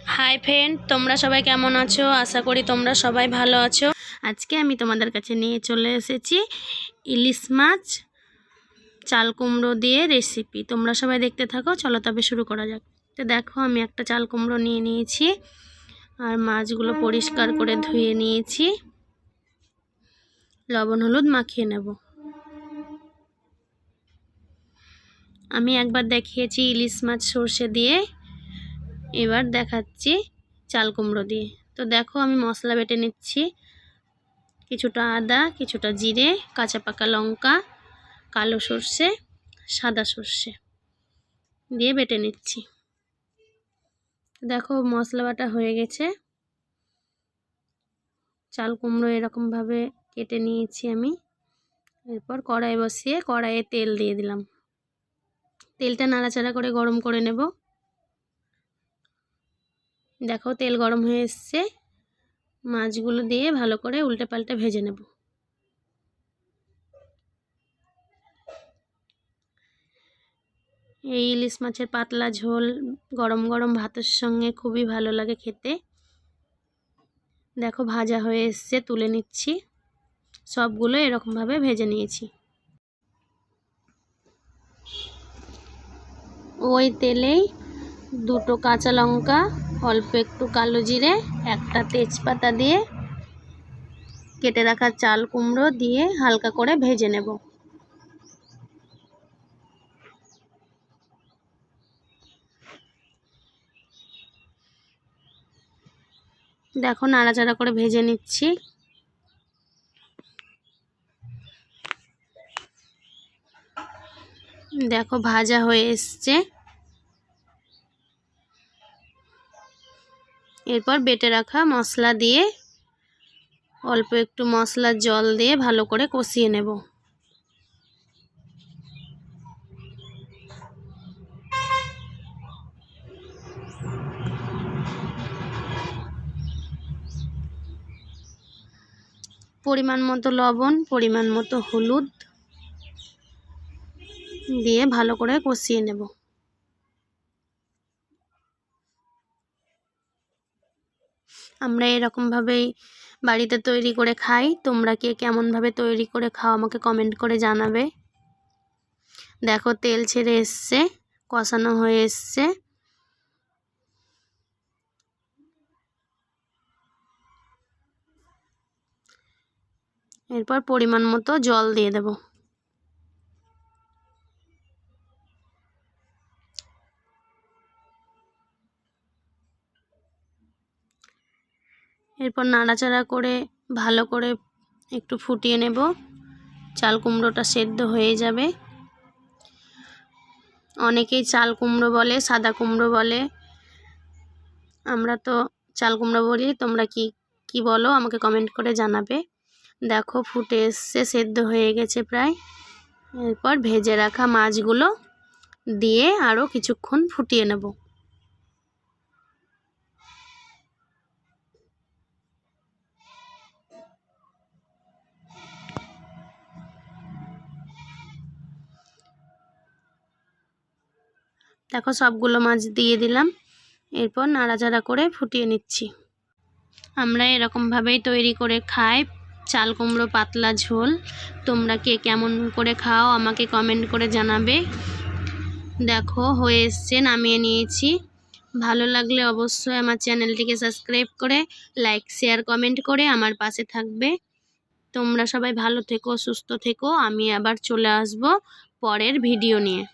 High friend, তোমরা সবাই কেমন আছো? আশা করি তোমরা সবাই ভালো আছো। আজকে আমি তোমাদের কাছে নিয়ে চলে এসেছি ইলিশ মাছ চাল কুমড়ো দিয়ে রেসিপি। তোমরা সবাই দেখতে থাকো, চলো তবে শুরু করা যাক। তো দেখো, আমি একটা চাল কুমড়ো নিয়ে নিয়েছি আর মাছগুলো পরিষ্কার করে ধুয়ে নিয়েছি। লবণ হলুদ মাখিয়ে নেব। আমি একবার দেখিয়েছি ইলিশ মাছ সর্ষে দিয়ে, এবার দেখাচ্ছি চাল কুমড়ো দিয়ে। তো দেখো, আমি মশলা বেটে নিচ্ছি। কিছুটা আদা, কিছুটা জিরে, কাঁচা পাকা লঙ্কা, কালো সর্ষে, সাদা সর্ষে দিয়ে বেটে নিচ্ছি। দেখো, মশলা বাটা হয়ে গেছে। চাল কুমড়ো এরকমভাবে কেটে নিয়েছি আমি। এরপর কড়াই বসিয়ে কড়াইয়ে তেল দিয়ে দিলাম। তেলটা নাড়াচাড়া করে গরম করে নেব। দেখো, তেল গরম হয়ে এসছে। মাছগুলো দিয়ে ভালো করে উল্টে পাল্টে ভেজে নেব। এই ইলিশ মাছের পাতলা ঝোল গরম গরম ভাতের সঙ্গে খুবই ভালো লাগে খেতে। দেখো, ভাজা হয়ে এসছে, তুলে নিচ্ছি। সবগুলো এরকমভাবে ভেজে নিয়েছি। ওই তেলেই দুটো কাঁচা লঙ্কা, অল্প একটু কালো জিরে, একটা তেজপাতা দিয়ে কেটে রাখা চাল কুমড়ো দিয়ে হালকা করে ভেজে নেব। দেখো, নাড়াচাড়া করে ভেজে নিচ্ছি। দেখো, ভাজা হয়ে এসছে। এরপর বেটে রাখা মশলা দিয়ে অল্প একটু মশলার জল দিয়ে ভালো করে কষিয়ে নেব। পরিমাণ মতো লবণ, পরিমাণ মতো হলুদ দিয়ে ভালো করে কষিয়ে নেব। আমরা এরকমভাবেই বাড়িতে তৈরি করে খাই। তোমরা কে কেমনভাবে তৈরি করে খাও আমাকে কমেন্ট করে জানাবে। দেখো, তেল ছেড়ে এসছে, কষানো হয়ে এসছে। এরপর পরিমাণ মতো জল দিয়ে দেব। এরপর নাড়াচাড়া করে ভালো করে একটু ফুটিয়ে নেব। চাল কুমড়োটা সেদ্ধ হয়ে যাবে। অনেকেই চাল কুমড়ো বলে, সাদা কুমড়ো বলে। আমরা তো চাল কুমড়ো বলি। তোমরা কি বলো আমাকে কমেন্ট করে জানাবে। দেখো, ফুটে এসছে, সেদ্ধ হয়ে গেছে প্রায়। এরপর ভেজে রাখা মাছগুলো দিয়ে আরও কিছুক্ষণ ফুটিয়ে নেব। দেখো, সবগুলো মাছ দিয়ে দিলাম। এরপর নাড়াচাড়া করে ফুটিয়ে নিচ্ছি। আমরা এরকমভাবেই তৈরি করে খাই চাল কুমড়ো পাতলা ঝোল। তোমরা কে কেমন করে খাও আমাকে কমেন্ট করে জানাবে। দেখো, হয়ে এসছে, নামিয়ে নিয়েছি। ভালো লাগলে অবশ্যই আমার চ্যানেলটিকে সাবস্ক্রাইব করে লাইক শেয়ার কমেন্ট করে আমার পাশে থাকবে। তোমরা সবাই ভালো থেকো, সুস্থ থেকো। আমি আবার চলে আসব পরের ভিডিও নিয়ে।